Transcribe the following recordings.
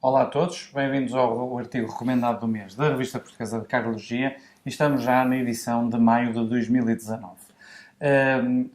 Olá a todos, bem-vindos ao artigo recomendado do mês da Revista Portuguesa de Cardiologia e estamos já na edição de maio de 2019.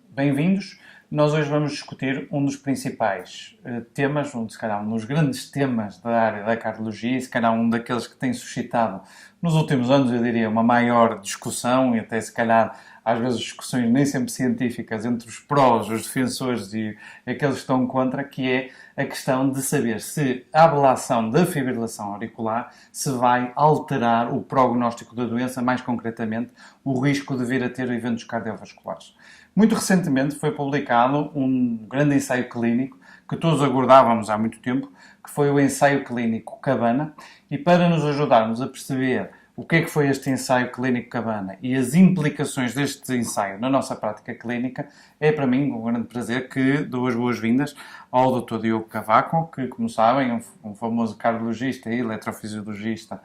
Bem-vindos, nós hoje vamos discutir um dos principais temas, se calhar um dos grandes temas da área da cardiologia e se calhar um daqueles que tem suscitado nos últimos anos, eu diria, uma maior discussão e até se calhar às vezes discussões nem sempre científicas entre os prós, os defensores e aqueles que estão contra, que é a questão de saber se a ablação da fibrilação auricular se vai alterar o prognóstico da doença, mais concretamente o risco de vir a ter eventos cardiovasculares. Muito recentemente foi publicado um grande ensaio clínico que todos aguardávamos há muito tempo, que foi o ensaio clínico Cabana, e para nos ajudarmos a perceber o que é que foi este ensaio clínico Cabana e as implicações deste ensaio na nossa prática clínica, é para mim um grande prazer que dou as boas-vindas ao Dr. Diogo Cavaco, que, como sabem, é um famoso cardiologista e eletrofisiologista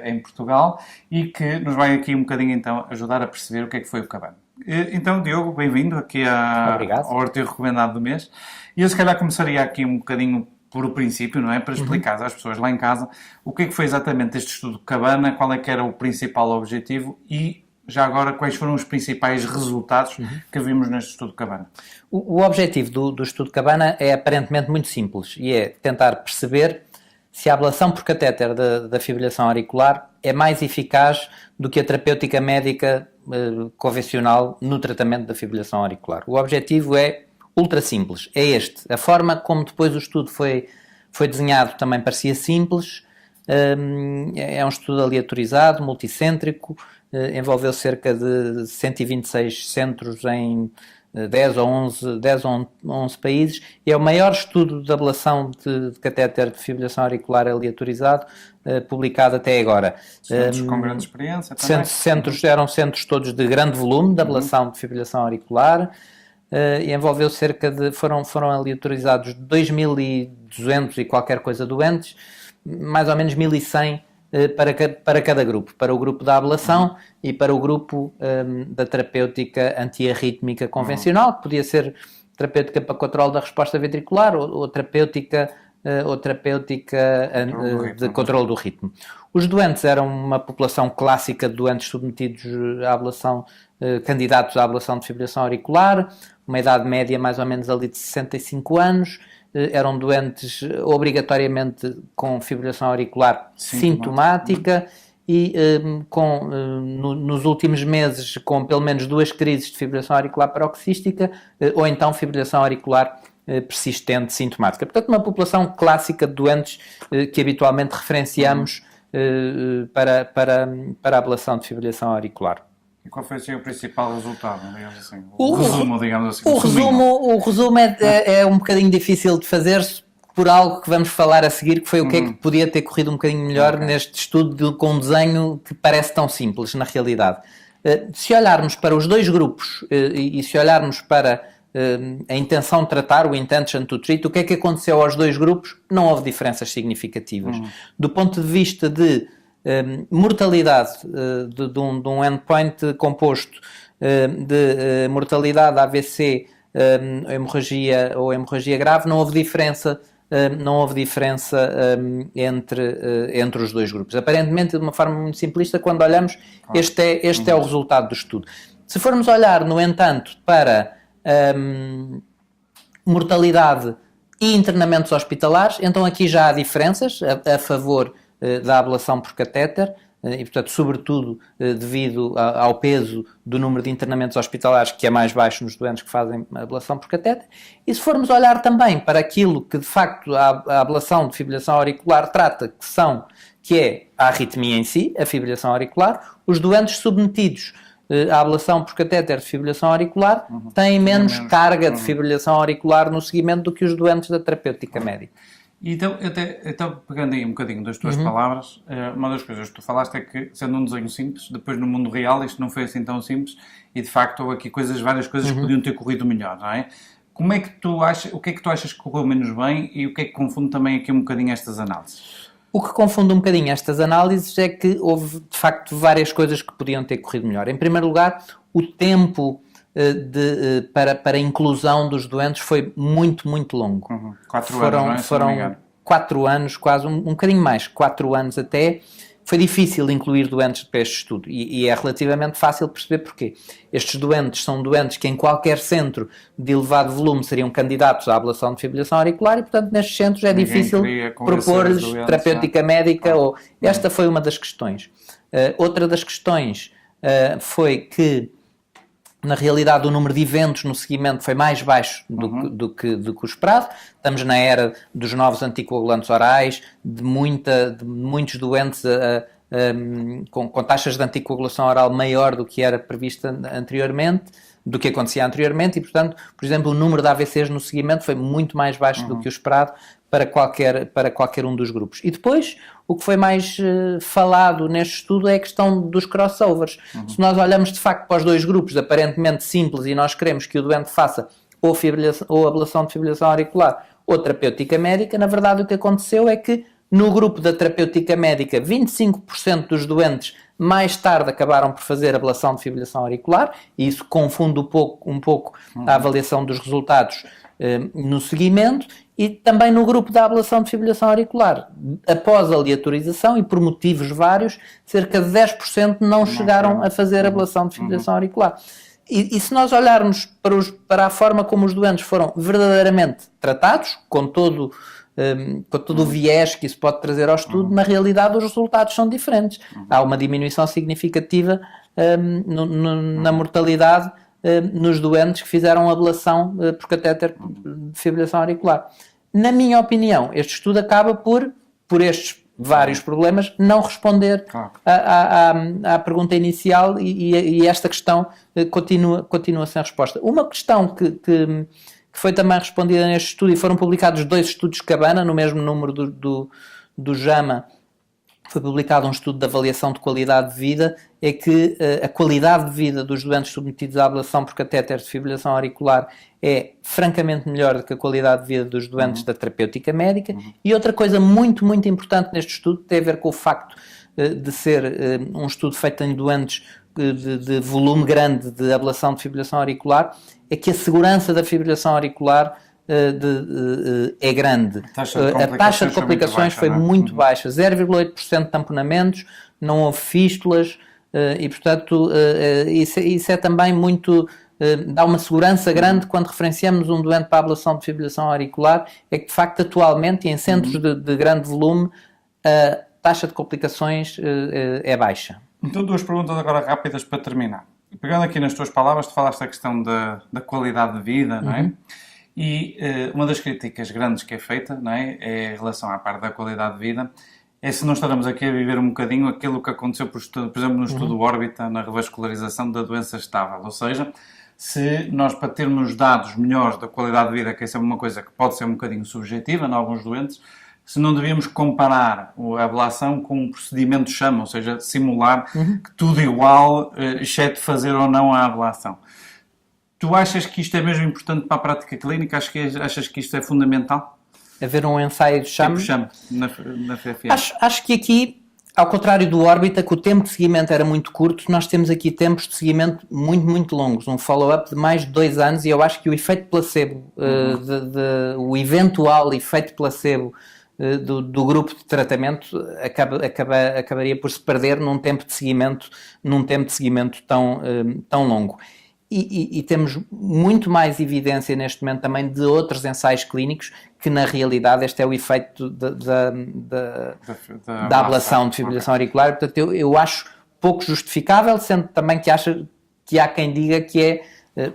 em Portugal e que nos vai aqui um bocadinho então ajudar a perceber o que é que foi o Cabana. Então, Diogo, bem-vindo aqui ao artigo recomendado do mês. E eu se calhar começaria aqui um bocadinho por o princípio, não é? Para explicar às pessoas lá em casa o que é que foi exatamente este estudo Cabana, qual é que era o principal objetivo e, já agora, quais foram os principais resultados que vimos neste estudo Cabana. O objetivo do estudo Cabana é aparentemente muito simples e é tentar perceber se a ablação por catéter da fibrilação auricular é mais eficaz do que a terapêutica médica convencional no tratamento da fibrilação auricular. O objetivo é ultra simples, é este. A forma como depois o estudo foi desenhado também parecia simples, é um estudo aleatorizado, multicêntrico, envolveu cerca de 126 centros em 10 ou 11 países, e é o maior estudo de ablação de catéter de fibrilação auricular aleatorizado publicado até agora. Centros com grande experiência também. Eram centros todos de grande volume de ablação de fibrilação auricular, e envolveu foram aleatorizados 2.200 e qualquer coisa doentes, mais ou menos 1.100 para cada grupo, para o grupo da ablação e para o grupo da terapêutica antiarrítmica convencional, que podia ser terapêutica para controle da resposta ventricular ou terapêutica de controle do ritmo. Os doentes eram uma população clássica de doentes submetidos à ablação, candidatos à ablação de fibrilação auricular, uma idade média mais ou menos ali de 65 anos, eram doentes obrigatoriamente com fibrilação auricular sintomática e nos últimos meses com pelo menos 2 crises de fibrilação auricular paroxística ou então fibrilação auricular persistente sintomática. Portanto, uma população clássica de doentes que habitualmente referenciamos para a ablação de fibrilação auricular. E qual foi assim, o principal resultado, digamos assim? O resumo, digamos assim. O resumo é um bocadinho difícil de fazer por algo que vamos falar a seguir, que foi o que é que podia ter corrido um bocadinho melhor neste estudo com um desenho que parece tão simples na realidade. Se olharmos para os dois grupos e se olharmos para a intenção de tratar, o intention to treat, o que é que aconteceu aos dois grupos? Não houve diferenças significativas. Do ponto de vista de mortalidade de um endpoint composto de mortalidade AVC, hemorragia grave, não houve diferença entre os dois grupos. Aparentemente, de uma forma muito simplista, quando olhamos, este é o resultado do estudo. Se formos olhar, no entanto, para mortalidade e internamentos hospitalares, então aqui já há diferenças a favor da ablação por catéter e, portanto, sobretudo devido ao peso do número de internamentos hospitalares, que é mais baixo nos doentes que fazem ablação por catéter. E se formos olhar também para aquilo que, de facto, a ablação de fibrilação auricular trata, que é a arritmia em si, a fibrilação auricular, os doentes submetidos à ablação por catéter de fibrilação auricular têm menos carga de fibrilação auricular no seguimento do que os doentes da terapêutica médica. Então, pegando aí um bocadinho das tuas palavras, uma das coisas que tu falaste é que, sendo um desenho simples, depois no mundo real isto não foi assim tão simples e, de facto, houve aqui várias coisas que podiam ter corrido melhor, não é? O que é que tu achas que correu menos bem e o que é que confunde também aqui um bocadinho estas análises? O que confunde um bocadinho estas análises é que houve, de facto, várias coisas que podiam ter corrido melhor. Em primeiro lugar, o tempo para a inclusão dos doentes foi muito, muito longo. 4 anos, não é? 4 anos, quase um bocadinho mais, 4 anos até, foi difícil incluir doentes para este estudo e é relativamente fácil perceber porquê. Estes doentes são doentes que em qualquer centro de elevado volume seriam candidatos à ablação de fibrilação auricular e, portanto, nestes centros é difícil propor-lhes terapêutica médica. Ou esta foi uma das questões. Outra das questões foi que, na realidade, o número de eventos no seguimento foi mais baixo do que o esperado. Estamos na era dos novos anticoagulantes orais, de muitos doentes com taxas de anticoagulação oral maior do que era prevista anteriormente, do que acontecia anteriormente, e, portanto, por exemplo, o número de AVCs no seguimento foi muito mais baixo do que o esperado para qualquer um dos grupos. E depois, o que foi mais falado neste estudo é a questão dos crossovers. Se nós olhamos de facto para os dois grupos aparentemente simples e nós queremos que o doente faça ou ablação de fibrilação auricular ou terapêutica médica, na verdade o que aconteceu é que no grupo da terapêutica médica 25% dos doentes mais tarde acabaram por fazer ablação de fibrilação auricular, e isso confunde um pouco a avaliação dos resultados no seguimento, e também no grupo da ablação de fibrilação auricular, após a aleatorização e por motivos vários, cerca de 10% não chegaram a fazer ablação de fibrilação auricular. E se nós olharmos para a forma como os doentes foram verdadeiramente tratados, com todo o viés que isso pode trazer ao estudo, na realidade os resultados são diferentes. Há uma diminuição significativa na mortalidade nos doentes que fizeram ablação por catéter de fibrilação auricular. Na minha opinião, este estudo acaba por estes vários problemas, não responder à pergunta inicial e esta questão continua sem resposta. Uma questão que foi também respondida neste estudo, e foram publicados 2 estudos Cabana, no mesmo número do JAMA, foi publicado um estudo de avaliação de qualidade de vida, é que a qualidade de vida dos doentes submetidos à ablação por catéter de fibrilação auricular é francamente melhor do que a qualidade de vida dos doentes da terapêutica médica. E outra coisa muito, muito importante neste estudo tem a ver com o facto de ser um estudo feito em doentes de volume grande de ablação de fibrilação auricular, é que a segurança da fibrilação auricular é grande. A taxa de complicações foi muito baixa, 0,8% de tamponamentos, não houve fístulas, e portanto isso é também muito, dá uma segurança grande quando referenciamos um doente para a ablação de fibrilação auricular, é que de facto atualmente em centros de grande volume a taxa de complicações é baixa. Então 2 perguntas agora rápidas para terminar. Pegando aqui nas tuas palavras, tu falaste da questão da qualidade de vida, não é? E uma das críticas grandes que é feita, não é em relação à parte da qualidade de vida, é se não estaremos aqui a viver um bocadinho aquilo que aconteceu, por exemplo, no estudo Órbita, na revascularização da doença estável. Ou seja, se nós, para termos dados melhores da qualidade de vida, que essa é uma coisa que pode ser um bocadinho subjetiva em alguns doentes, se não devíamos comparar a ablação com um procedimento de chama, ou seja, simular que tudo igual, exceto fazer ou não a ablação. Tu achas que isto é mesmo importante para a prática clínica? Achas que isto é fundamental? Haver um ensaio de chame? Tipo chame na FFM. Acho que aqui, ao contrário do Órbita, que o tempo de seguimento era muito curto, nós temos aqui tempos de seguimento muito, muito longos. Um follow-up de mais de 2 anos, e eu acho que o efeito placebo, o eventual efeito placebo do grupo de tratamento acabaria por se perder num tempo de seguimento tão longo. E temos muito mais evidência neste momento também de outros ensaios clínicos que na realidade este é o efeito da ablação de fibrilação auricular. Portanto, eu acho pouco justificável, sendo também que há quem diga que é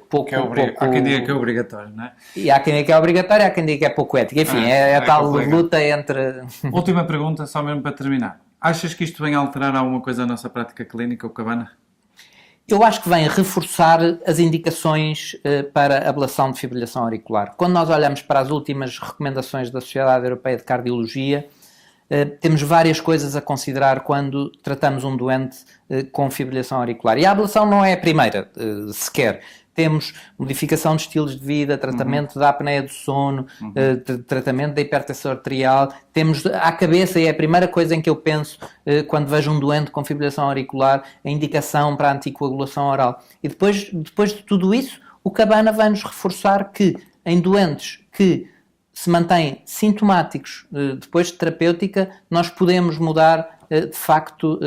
pouco... Há quem diga que é obrigatório, não é? E há quem diga que é obrigatório e há quem diga que é pouco ético. Enfim, é a tal luta entre... Última pergunta, só mesmo para terminar. Achas que isto vem alterar alguma coisa na nossa prática clínica, o Cabana? Eu acho que vem reforçar as indicações para ablação de fibrilação auricular. Quando nós olhamos para as últimas recomendações da Sociedade Europeia de Cardiologia, temos várias coisas a considerar quando tratamos um doente com fibrilação auricular. E a ablação não é a primeira, sequer. Temos modificação de estilos de vida, tratamento da apneia do sono, tratamento da hipertensão arterial. Temos à cabeça, e é a primeira coisa em que eu penso quando vejo um doente com fibrilação auricular, a indicação para a anticoagulação oral. E depois de tudo isso, o Cabana vai-nos reforçar que em doentes que se mantêm sintomáticos depois de terapêutica, nós podemos mudar, de facto,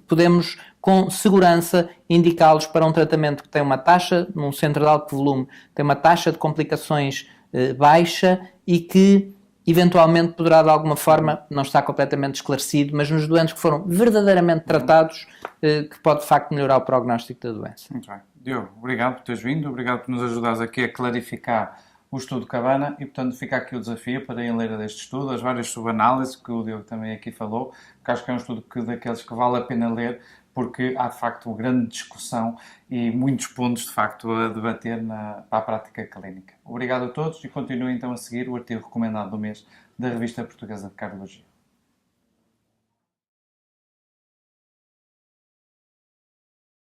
podemos com segurança indicá-los para um tratamento que tem uma taxa, num centro de alto volume, tem uma taxa de complicações baixa e que eventualmente poderá de alguma forma, não está completamente esclarecido, mas nos doentes que foram verdadeiramente tratados, que pode de facto melhorar o prognóstico da doença. Muito bem. Diogo, obrigado por teres vindo, obrigado por nos ajudares aqui a clarificar o estudo Cabana e, portanto, fica aqui o desafio para irem ler deste estudo, as várias subanálises que o Diogo também aqui falou, porque acho que é um estudo daqueles que vale a pena ler, porque há, de facto, uma grande discussão e muitos pontos, de facto, a debater para a prática clínica. Obrigado a todos e continuem, então, a seguir o artigo recomendado do mês da Revista Portuguesa de Cardiologia.